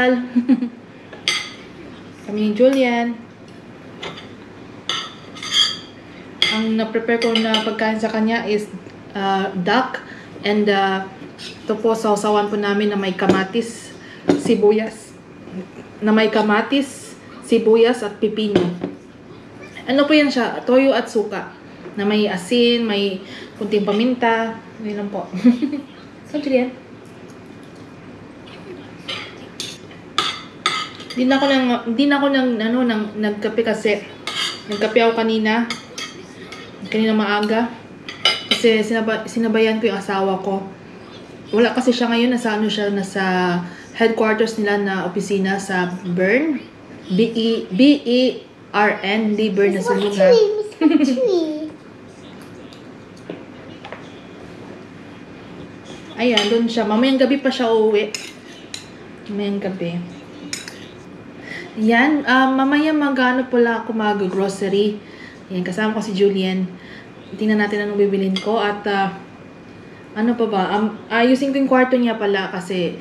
almusal. Kami ni Julian. Ang na-prepare ko na pagkain sa kanya is duck. And ito po, sausawan po namin na may kamatis, sibuyas. Na may kamatis, sibuyas at pipino. Ano po yan siya? Toyo at suka. Na may asin, may kunting paminta. Yun lang po. So, Julian. Hindi na ako nagkape kasi nagkape ako kanina maaga kasi sinabayan ko yung asawa ko. Wala kasi siya ngayon, nasa headquarters nila na opisina sa Bern. B-E-R-N, hindi Bern na sunog ha. Ayan, doon siya. Mamayang gabi pa siya uuwi. Mamayang gabi. Yan, mamaya mag-ano pala ako mag-grocery. Yan, kasama ko si Julian. Tingnan natin anong bibilin ko. At, ano pa ba? Ayusin ko yung kwarto niya pala kasi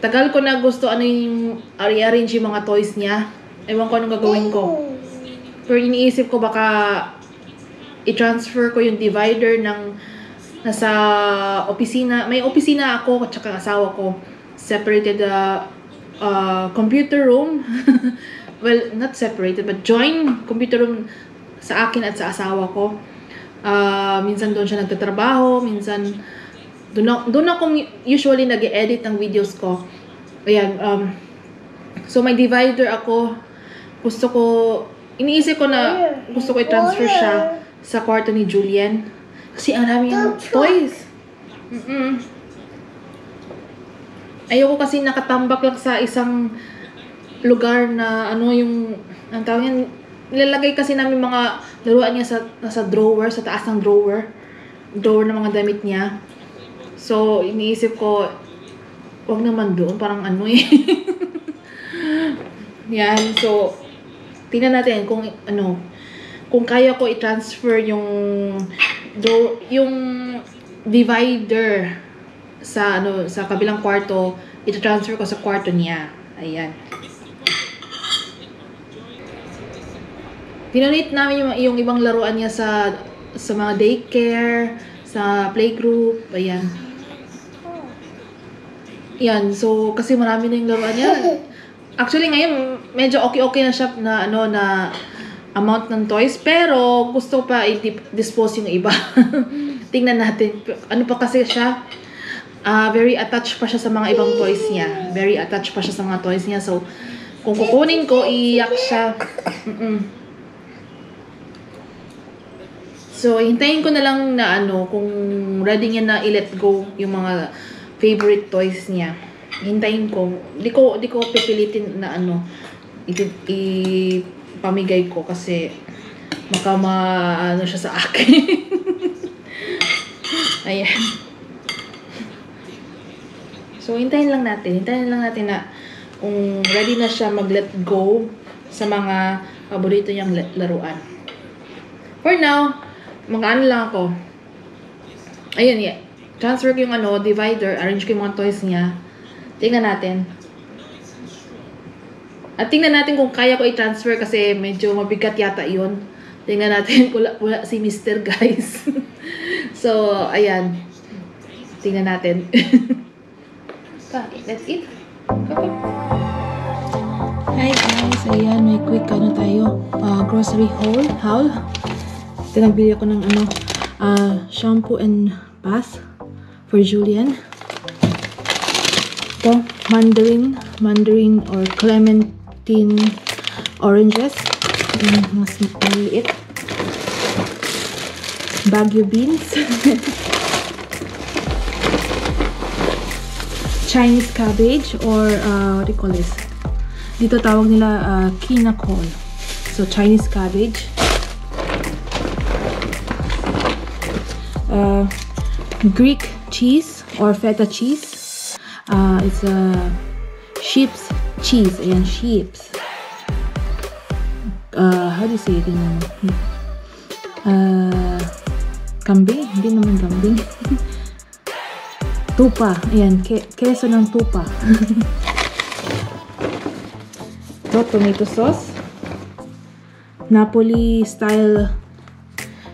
tagal ko na gusto yung i-arrange yung mga toys niya. Ewan ko anong gagawin ko. Pero iniisip ko baka i-transfer ko yung divider ng nasa opisina. May opisina ako at saka asawa ko. Separated computer room. Well, not separated, but join computer room sa akin at sa asawa ko. Minsan doon siya nagtatrabaho, minsan doon ako usually nag-edit ng videos ko. Ayan, so may divider ako. Iniisip ko na gusto ko i-transfer siya sa kwarto ni Julian. Kasi ang dami yung toys. Ayoko kasi nakatambak lang sa isang lugar na ang tawag yan, nilalagay kasi namin mga laruan niya sa drawer, sa taas ng drawer ng mga damit niya. So, iniisip ko, wag naman doon, parang Yan, so, tingnan natin kung kaya ko i-transfer yung divider sa kabilang kwarto, i-transfer ko sa kwarto niya. Ayan. Pinunit namin yung ibang laruan niya sa mga daycare, sa playgroup. Ayan. Yan. So, kasi marami na yung laruan niya. Actually, ngayon, medyo okay na siya na amount ng toys. Pero, gusto pa i-dispose yung iba. Tingnan natin. Ano pa kasi siya? Very attached pa siya sa mga ibang toys niya. Very attached pa siya sa mga toys niya. So, kung kukunin ko, iiyak siya. So, hintayin ko na lang na kung ready niya na i-let go yung mga favorite toys niya. Hintayin ko. Di ko pipilitin na ipamigay ko kasi baka siya sa akin. Ayan. So, hintayin lang natin na kung ready na siya mag-let go sa mga paborito niyang laruan. For now, mag-ano lang ako. Ayun, yeah. Transfer ko yung divider, arrange ko yung mga toys niya. Tingnan natin. At tingnan natin kung kaya ko i-transfer kasi medyo mabigat yata yun. Tingnan natin, pula si Mr. guys. So, ayan. Tingnan natin. That's it. Okay. Hi guys, ayan, may quick tayo. Grocery haul. Ito, nagbili ako ng shampoo and bath for Julian. Ito, mandarin or clementine oranges. Mas maliit. Baguio beans. Chinese cabbage or what do you call this? Dito tawag nila kinakol. So, Chinese cabbage. Greek cheese or feta cheese. It's a sheep's cheese. Ayan, sheep's. How do you say it in kambing? Hindi naman kambing. Tupa. Ayan, keso ng tupa. Ito, tomato sauce. Napoli style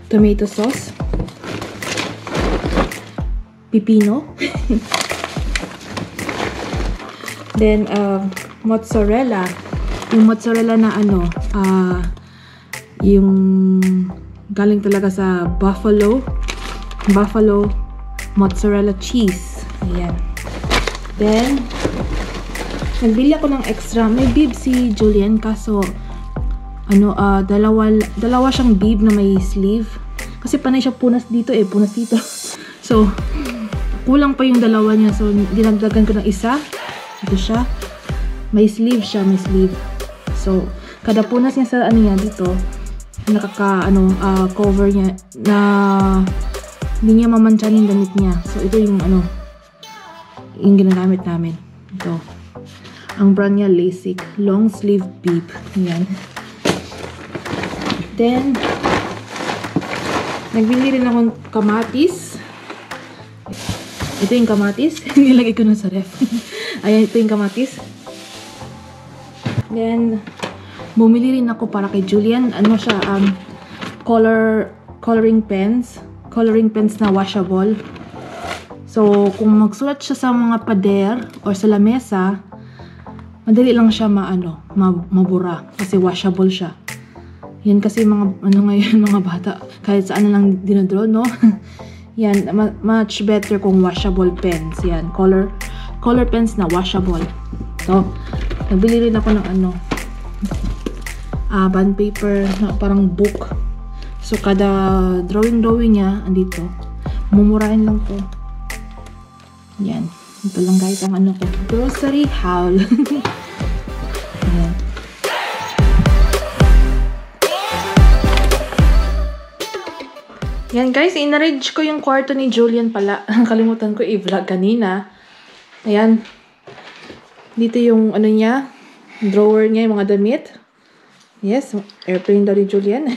tomato sauce. Pipino. Then, mozzarella. Yung mozzarella na yung galing talaga sa buffalo mozzarella cheese. Ayan. Then, nagbili ako ng extra. May bib si Julian, kaso dalawa siyang bib na may sleeve. Kasi panay siya punas dito punas dito. So, kulang pa yung dalawa niya. So, dinagdagan ko ng isa. Ito siya. May sleeve siya, may sleeve. So, kada punas niya sa dito, cover niya na hindi niya mamansyan yung damit niya. So, ito yung yung ginagamit namin. Ito. Ang brand niya, Lasik. Long sleeve bib. Yan. Then, nagbili rin akong kamatis. Ito yung kamatis. Nilagay ko na sa ref. Ayan, ito yung kamatis. Then, bumili rin ako para kay Julian. Coloring pens. Coloring pens na washable. So, kung magsulat siya sa mga pader or sa lamesa, madali lang siya mabura. Kasi washable siya. Yan kasi ngayon, mga bata, kahit saan na lang dinadraw, no? Yan, much better kung washable pens. Yan, color pens na washable. So, nagbili rin ako ng bond paper na parang book. So, kada drawing niya, andito. Mumurahin lang to. Yan. Ito lang guys ang ko. Grocery haul. Yan. Yan guys, in-arrange ko yung kwarto ni Julian pala. Kalimutan ko i-vlog kanina. Ayan. Dito yung niya, drawer niya, yung mga damit. Yes, airplane daw ni Julian.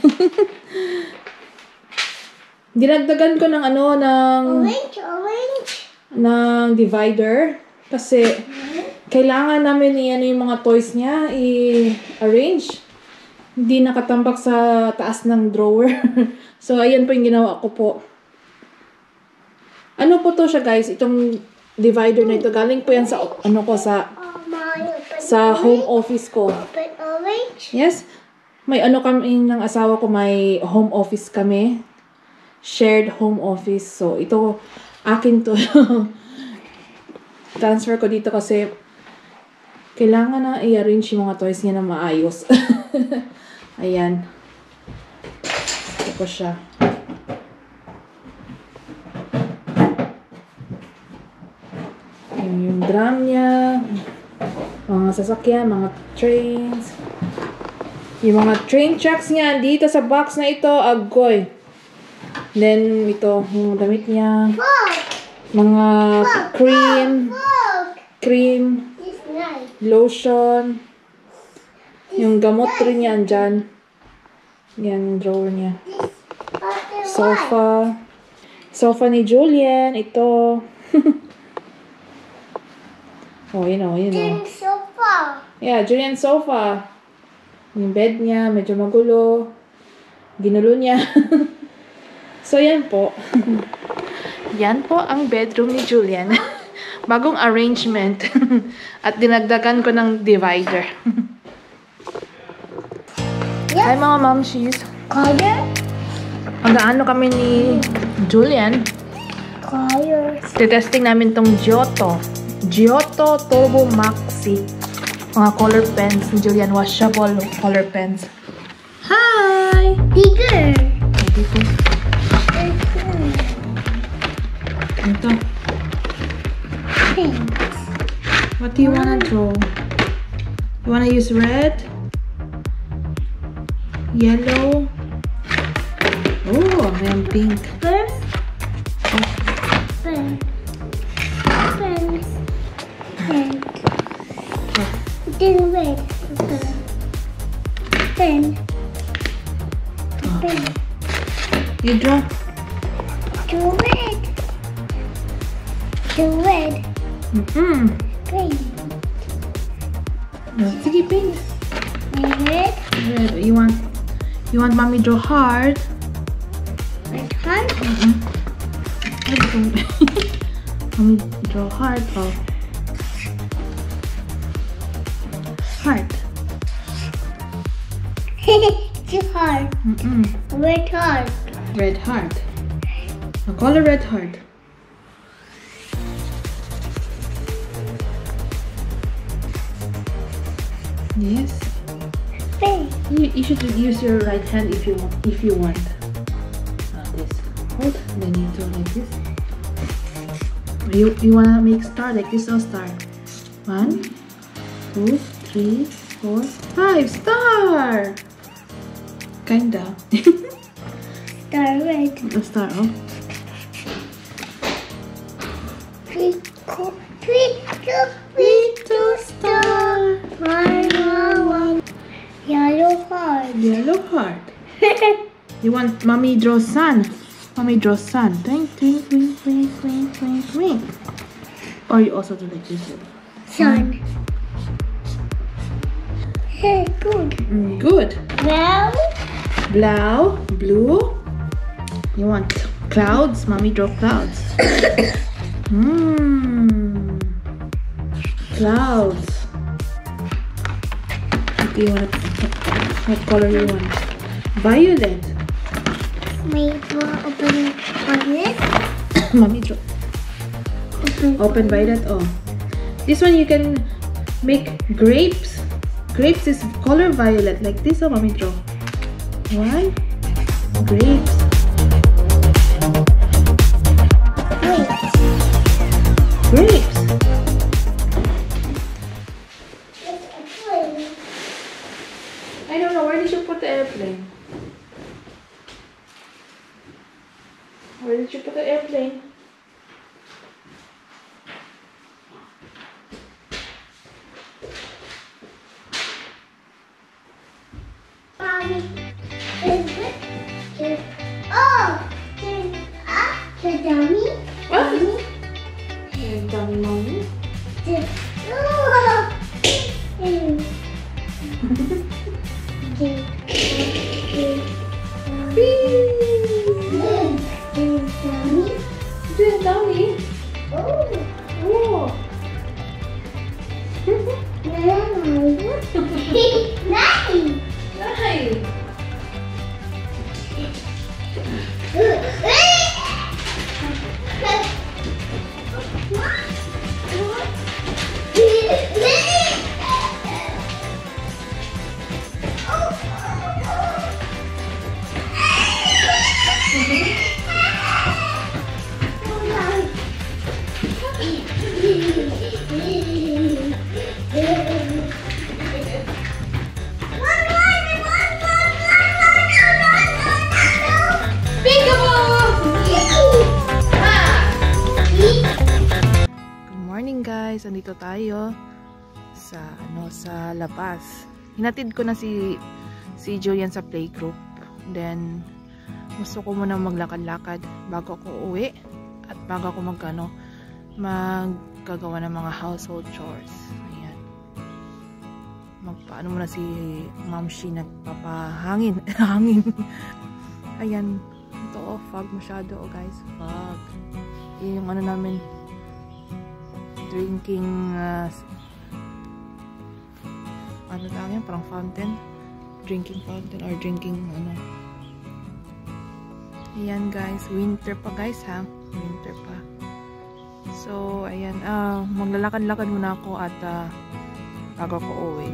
Dinagdagan ko ng ng divider kasi kailangan namin yung mga toys niya i-arrange. Hindi nakatambak sa taas ng drawer. So, ayan po yung ginawa ko po. Ano po to siya, guys? Itong divider na ito. Galing po yan sa, sa home office ko. Yes. May kami ng asawa ko, may home office kami. Shared home office. So, ito, akin to. Transfer ko dito kasi kailangan na i-arrange yung mga toys niya na maayos. Ayan. Ito po siya. Yung drum niya. Mga sasakyan, mga trains. Yung mga train tracks niya dito sa box na ito. Agoy. Then, ito, yung damit niya. Mga cream, lotion. Yung gamot rin niya andyan. Yan yung drawer niya. Sofa. Sofa ni Julian. Ito. Oh, yun o. Julian sofa. Yeah, Julian sofa. Yung bed niya, medyo magulo. Ginulo niya. So, yan po. Yan po ang bedroom ni Julian. Bagong arrangement. At dinagdagan ko ng divider. Hi mga momshies. Color? Mag-aano kami ni Julian. Colors. Testing namin tong Giotto Turbo Maxi. Mga color pens ni Julian. Washable color pens. Hi! Bigger. Dito. Ito. Pink. What do you wanna draw? You wanna use red? Yellow? Oh, mayroong pink. Pen. Pen. Pen. Pen. Then red. Pen. Pen. You draw? To red. To red. Mm-hmm. Green. Sige, paint. Red. Red. You want mommy draw heart? Red heart. Mommy draw heart. Oh. Heart. It's heart. Red heart. Red heart. Now color red heart. Yes. Pink. You should use your right hand if you want. This. Hold. Then you do like this. You wanna make star like this or star? 1, 2, 3, 4, 5. Star. Kinda. Star red. A star. Oh. Two star. One. Yellow heart. Yellow heart. You want mommy draw sun? Mommy draw sun. Twink, twink, twink, twink, twink, twink, twink. Or you also do like this. Sun. Hey, good. Good. Well, Blau, blue. You want clouds? Mommy draw clouds. Clouds. What do you want? What color you want? Violet. may open violet. Mommy draw. Open violet. Oh, this one you can make grapes. Grapes is color violet like this. Oh, mommy draw. Why? Grapes. Grapes. I don't know. Where did you put the airplane? Where did you put the airplane? Dummy. What? Dummy mommy. Doing dummy. Oh. Nice. Nice. Guys, andito tayo sa sa labas. Hinatid ko na si Julian sa playgroup. Then gusto ko muna maglakad-lakad bago ako uuwi at bago ako maggagawa ng mga household chores. Ayan. Magpaano muna si Ma'am Shi nagpapahangin. Hangin. Ayan. Ito oh, fog masyado oh guys. Fog. Yung ano namin drinking ano lang yan, parang fountain, drinking fountain or drinking ano. Ayan guys, winter pa guys ha, winter pa. So ayan, maglalakad-lakad muna ako at bago ako uwi.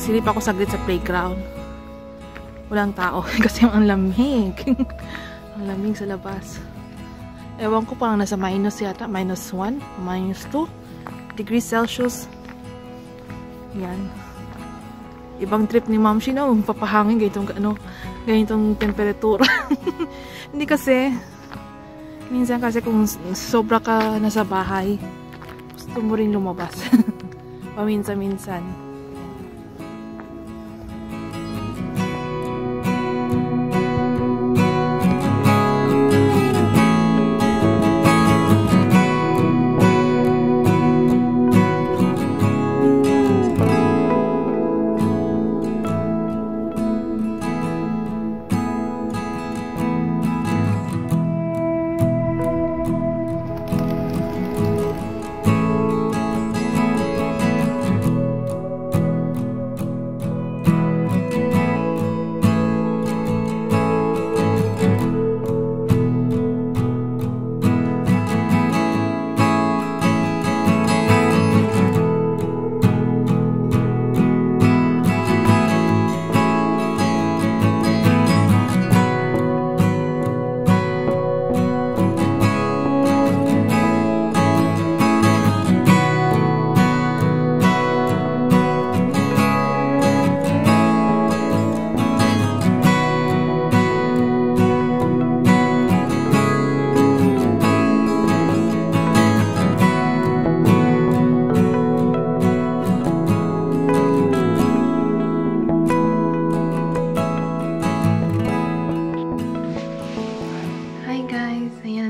Silip ako saglit sa playground. Walang tao kasi ang lamig. Ang lamig sa labas. Ewan ko, parang nasa minus yata. Minus 1, minus 2 degrees Celsius. Yan. Ibang trip ni Ma'am Shi, no? Papahangin ganitong temperatura. Hindi kasi Minsan kasi kung sobra ka nasa bahay, gusto mo rin lumabas. Paminsan-minsan.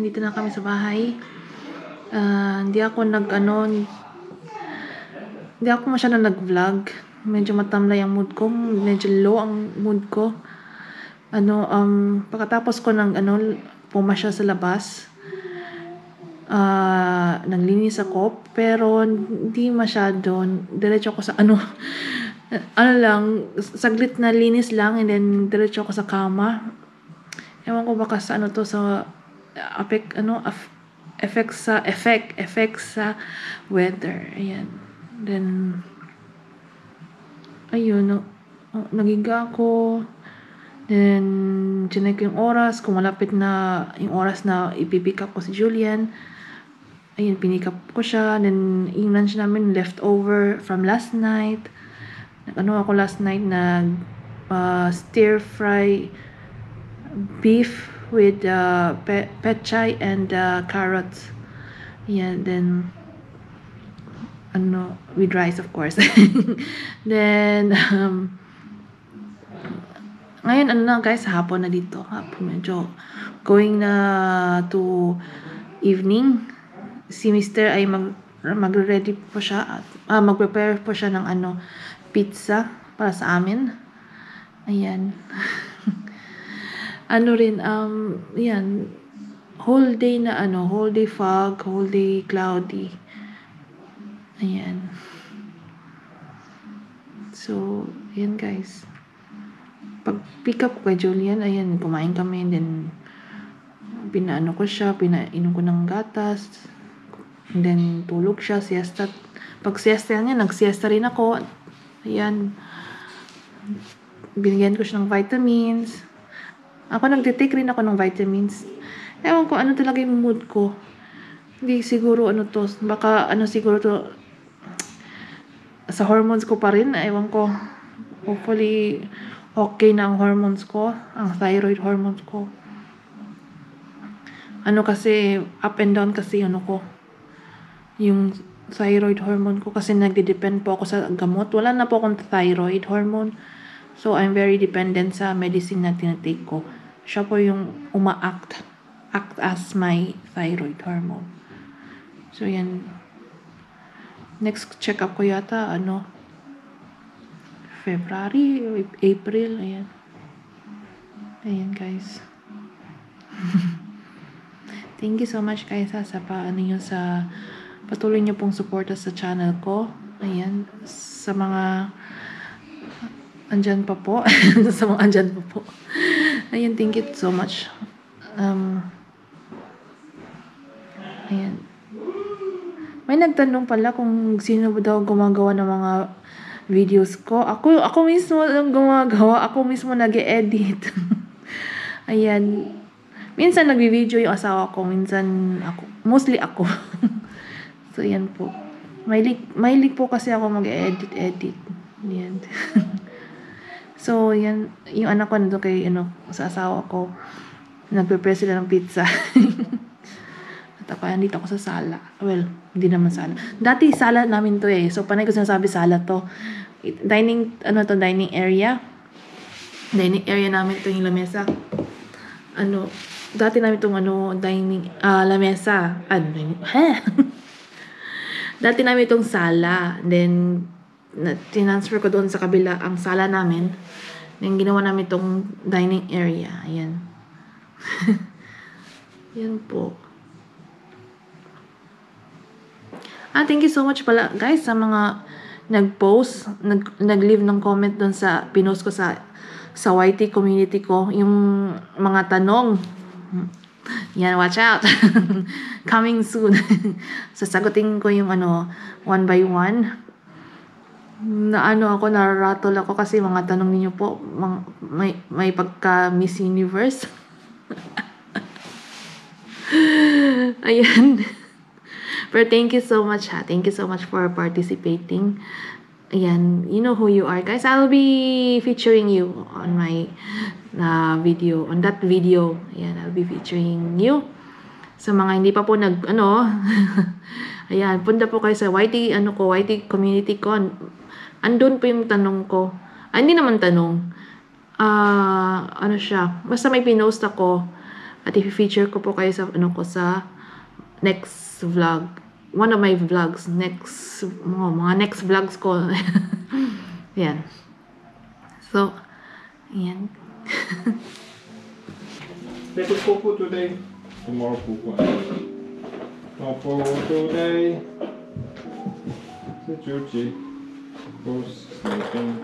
Dito na kami sa bahay. Hindi ako masyadong nag-vlog. Medyo matamlay ang mood ko. Medyo low ang mood ko. Pagkatapos ko ng pumasya sa labas, naglinis ako, pero hindi masyado. Diretso ako sa saglit na linis lang, and then diretso ako sa kama. Ewan ko baka sa sa effect sa weather. Ayan. Then ayun, nagiga ako. Then chinek yung oras, kung malapit na yung oras na ipipick up ko si Julian. Ayun, pinick up ko siya. Then yung lunch namin leftover from last night. Ako last night, stir fry beef with pechay and carrots. Yeah, then with rice, of course. Then ngayon guys, hapon na dito. Hapon, medyo going na to evening. Si Mr. ay magre-ready po siya at mag-prepare po siya ng pizza para sa amin. Ayan. Yan, whole day na whole day fog, whole day cloudy. Ayan. So, ayan guys. Pag pick up ko kay Julian, ayan, kumain kami, then pinainom ko ng gatas, and then tulog siya, siesta. Pag siesta niya, nag-siesta rin ako. Ayan. Binigyan ko siya ng vitamins. Ako nagtitake rin ako ng vitamins. Ewan ko ano talaga yung mood ko. Hindi siguro baka siguro to sa hormones ko pa rin. Ewan ko. Hopefully okay na ang hormones ko, ang thyroid hormones ko. Kasi up and down kasi ko. Yung thyroid hormone ko kasi nagde-depend po ako sa gamot. Wala na po akong thyroid hormone. So I'm very dependent sa medicine na tinatake ko. Siya po yung act as my thyroid hormone. So yan. Next check up ko yata February, April, ayan. Ayan guys. Thank you so much guys sa patuloy niyo pong suporta sa channel ko. Ayan, sa mga andyan pa po. Sa mga andyan pa po. Ayan, thank you so much. Ayan. May nagtanong pala kung sino daw gumagawa ng mga videos ko. Ako mismo ang gumagawa. Ako mismo nag-e-edit. Ayan. Minsan nagvi-video yung asawa ko. Minsan ako. Mostly ako. So, yan po. Mahilig po kasi ako mag-edit. Yan. So, yan. Yung anak ko nandun kay, sa asawa ko. Nagprepare sila ng pizza. Nandito ako sa sala. Well, hindi naman sala. Dati sala namin to eh. So, panay ko sinasabi sala to. Dining area. Dining area namin to yung lamesa. Dati namin itong lamesa. Dati namin itong sala. Then, tinransfer ko doon sa kabila ang sala namin. Then, ginawa namin itong dining area. Ayan. Yan po. Thank you so much pala, guys, sa mga nag-post, nag-leave ng comment doon sa pinost ko sa YT community ko. Yung mga tanong. Yan, watch out. Coming soon. Sasagutin ko yung one by one. Nararatol ako kasi mga tanong niyo po, may pagka Miss Universe. Ayan. Pero thank you so much ha. Thank you so much for participating. Ayan, you know who you are, guys. I'll be featuring you on my video, on that video. Ayan, I'll be featuring you. Sa mga hindi pa po ayan, punta po kayo sa YT, YT community ko. Andun po yung tanong ko. Hindi naman tanong. Siya. Basta may pinost ako. At i-feature ko po kayo sa, sa next vlog. One of my vlogs. Mga next vlogs ko. Yan. So, yan. Take a popo today. Tomorrow popo. Popo today. The Juji goes sleeping.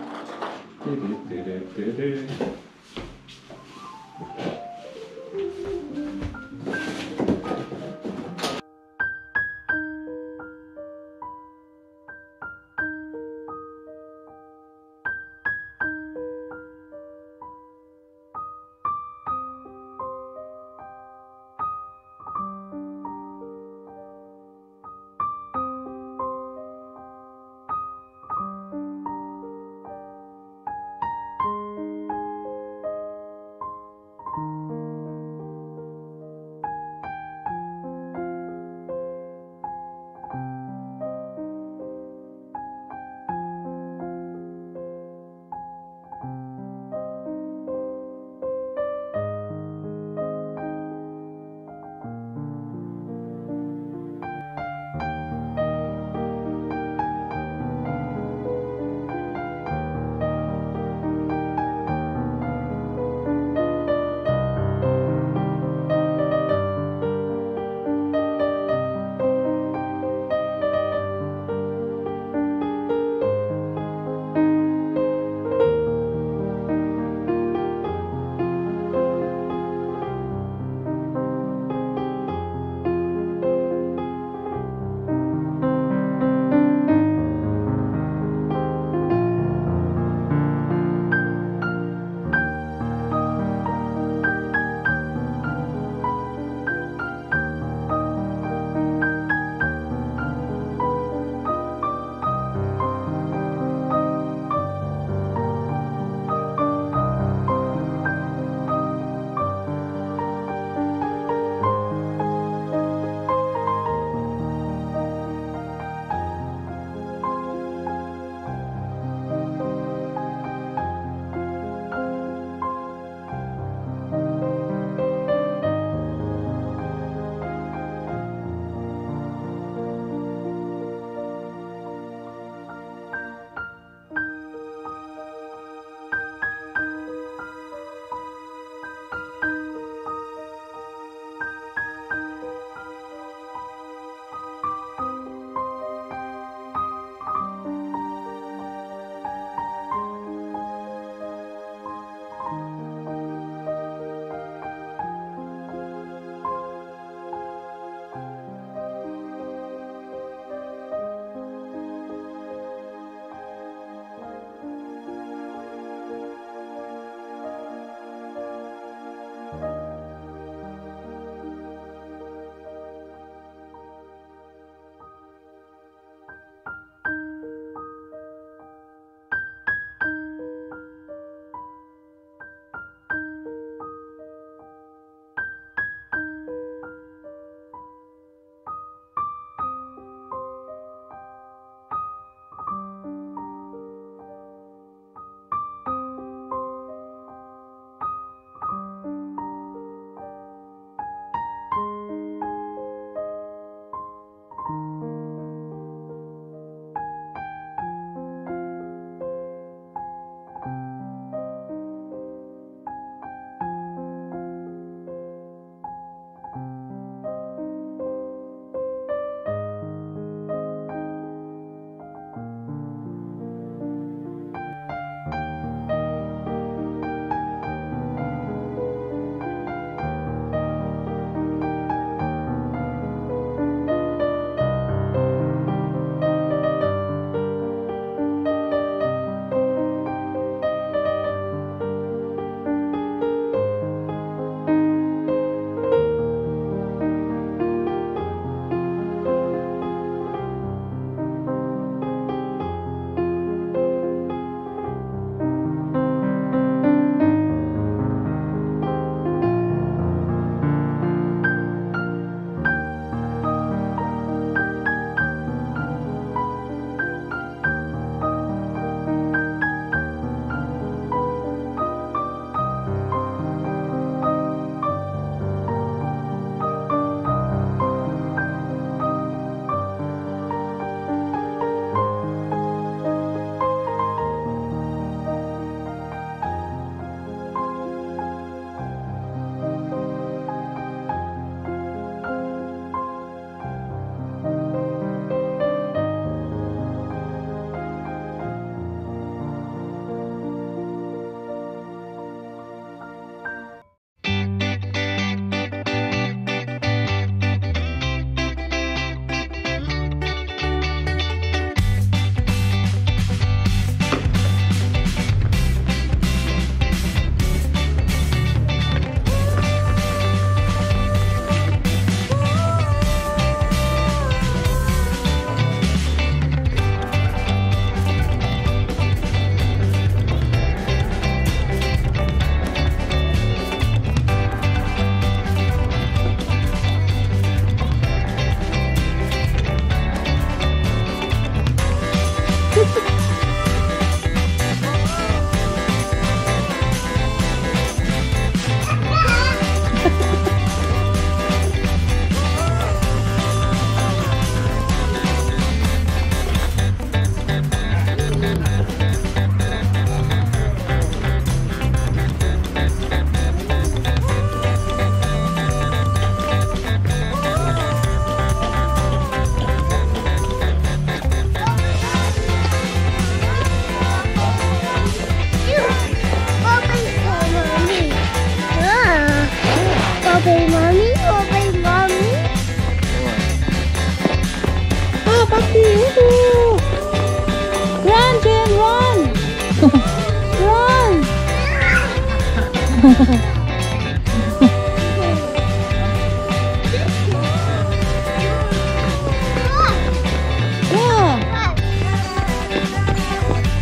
Yeah.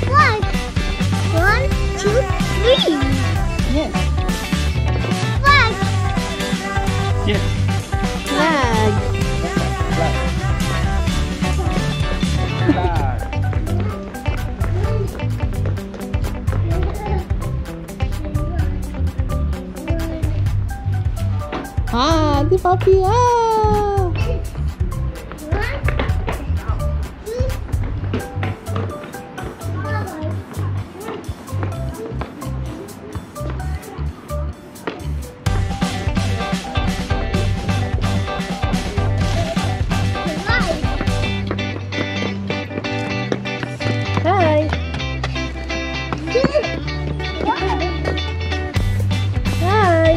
Flag. 1, 2, 3. Yes. Flag. Yes. Flag. Ah, di papi. Ah. Hi. Hi.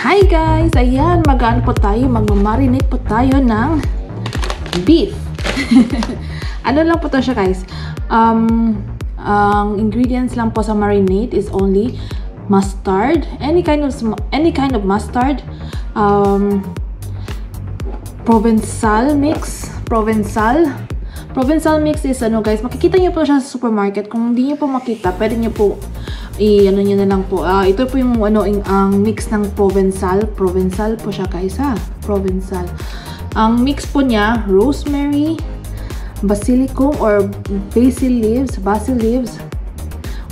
Hi guys! Ayan, mag-ano po tayo, mag-marinate po tayo ng beef. Ano lang po to siya guys. Ang ingredients lang po sa marinade is only mustard, any kind of mustard, Provençal mix. Provençal mix is ano guys, makikita niyo po siya sa supermarket. Kung hindi niyo po makita, pwede niyo po ano niyo na lang po. Ito po yung ang mix ng Provençal. Provençal po siya guys ha. Provençal. Ang mix po niya, rosemary, basilicum or basil leaves,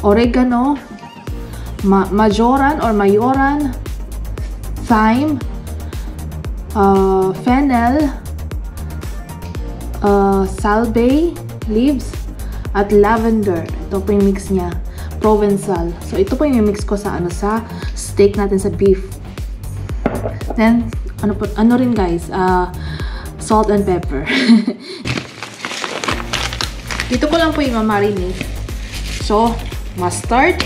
oregano, majoran, thyme, fennel, salbei leaves, at lavender. Ito po yung mix niya. Provençal. So, ito po yung mix ko sa sa steak natin sa beef. Then, ano rin guys, salt and pepper. Dito ko lang po yung marinate. So, mustard.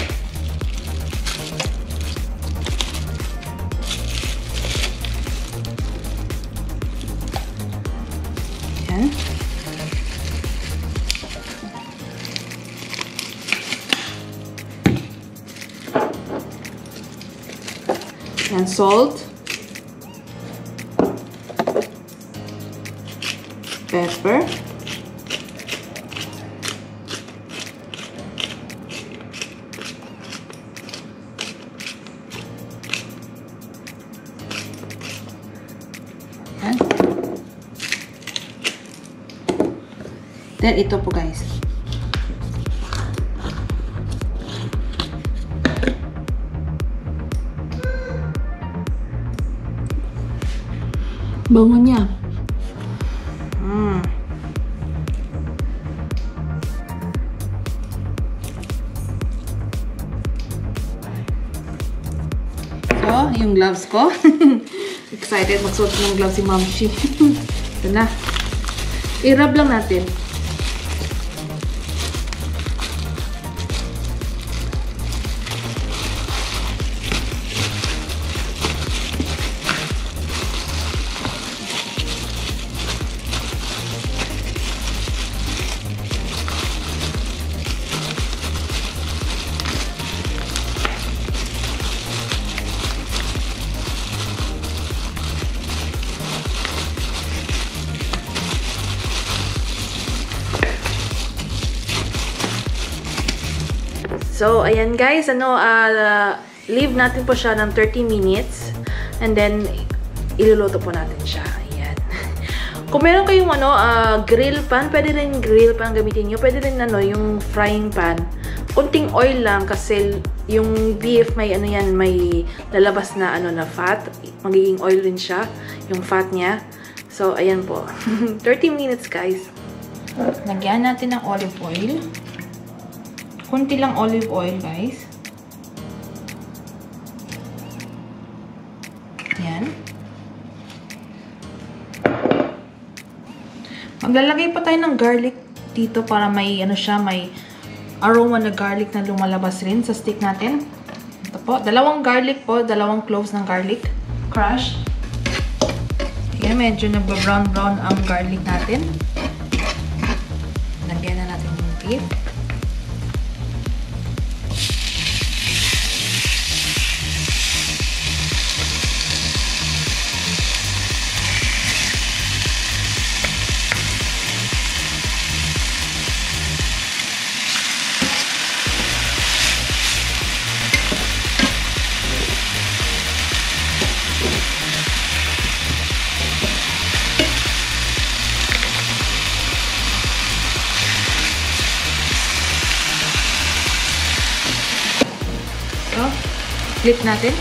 Yan. And salt, pepper, and then ito po guys. Bango niya. So, yung gloves ko. Excited magsuot ng gloves si Mamshi. Ito na. I-rub lang natin. So, ayan guys, leave natin po siya ng 30 minutes. And then, iluluto po natin siya. Ayan. Kung meron kayong grill pan, pwede rin grill pan gamitin nyo. Pwede rin yung frying pan. Kunting oil lang kasi yung beef may may lalabas na na fat. Magiging oil rin siya, yung fat niya. So, ayan po. 30 minutes guys. Lagyan natin ng olive oil. Kunti lang olive oil, guys. Yan. Maglalagay pa tayo ng garlic dito para may may aroma na garlic na lumalabas rin sa steak natin. Ito po, 2 garlic po, 2 cloves ng garlic crush. Yan, medyo nagba-brown ang garlic natin. Lagyan na natin yung beef. So, flip natin.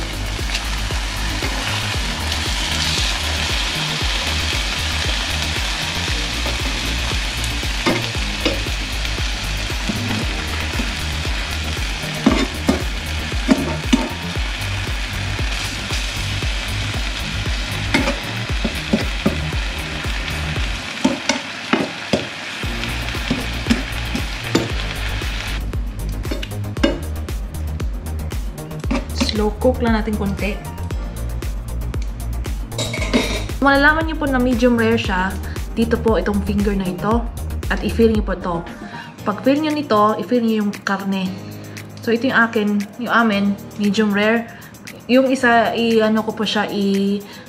Slow cook lang natin konti. Malalaman niyo po na medium rare siya. Dito po itong finger na ito. At i-feel niyo po ito. Pag feel niyo nito, i-feel niyo yung karne. So ito yung amin, medium rare. Yung isa, ko po siya,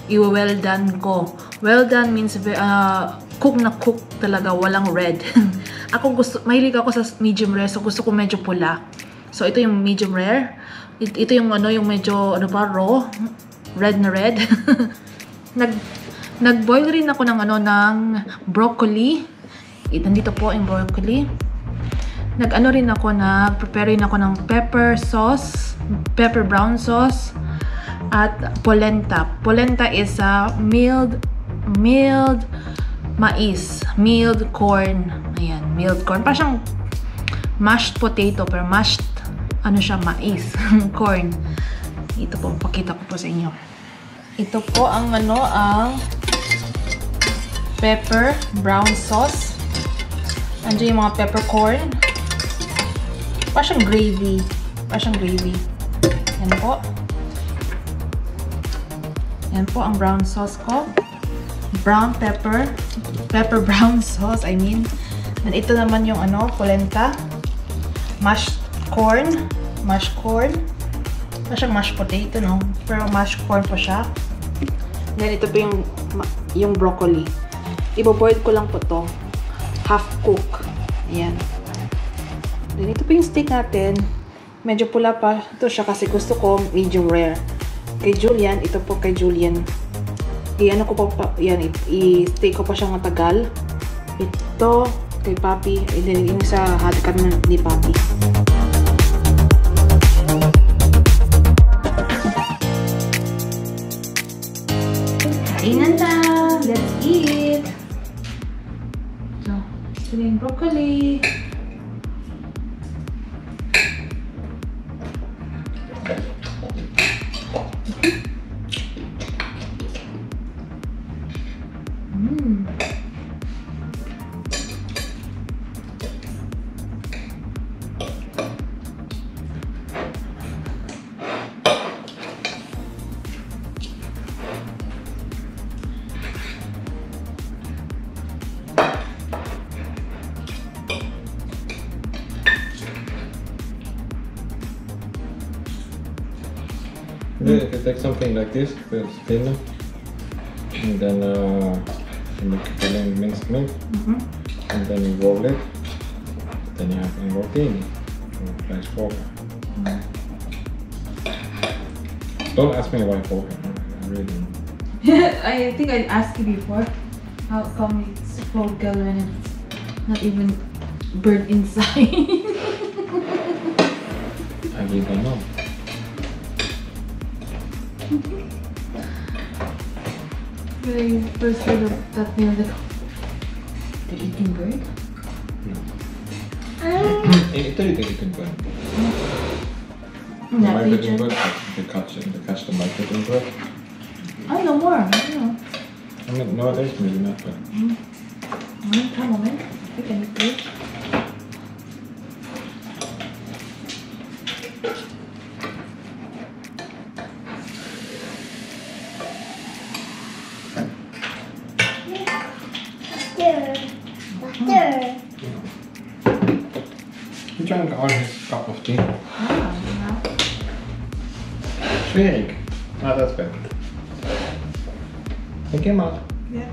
i-well done ko. Well done means cook na cook talaga, walang red. Mahilig ako sa medium rare, so gusto ko medyo pula. So ito yung medium rare. Ito yung yung medyo raw, red na red. Nag-boil rin ako ng ng broccoli. Nandito po yung broccoli. Nag-prepare rin ako ng pepper brown sauce at polenta. Polenta is milled mais, milled corn. Ayan, milled corn. Parang siyang mashed potato pero mashed mais, corn. Ito po, pakita ko po sa inyo. Ito po ang ang pepper brown sauce. Andiyan yung mga peppercorn. Parang gravy. Yan po. Yan po ang brown sauce ko. Brown pepper brown sauce, I mean. And ito naman yung polenta. Mashed corn. Parang mashed potato, no? Pero mashed corn po siya. Then ito po yung broccoli. Ibo-boil ko lang po to. Half cook. Ayan. Then ito po yung steak natin. Medyo pula pa ito siya kasi gusto ko medium rare. Kay Julian, ito po kay Julian. I-steak ko pa siyang matagal. Ito kay Papi. And then yung isa hatikan ni Papi. Kainan na! Let's eat! So, ito yung broccoli. If you take something like this, spin them, and then you put in minced meat, and then you roll it, then you have a roti, rice fork. Don't ask me why Falcon. I really don't. I think I asked you before. How come it's Fogel when it's not even bird inside? I really don't know. When I first heard of that name, like, they're eating bird? In Italy they eat bird. In that Migrating region. bird, they catch the migrating bird. Oh, no more. I don't know. I mean, nowadays maybe not, but Moment. I can eat bird. Butter. he drank all his cup of tea. Yeah. Schwierig. Ah, that's better. He came out. Yeah.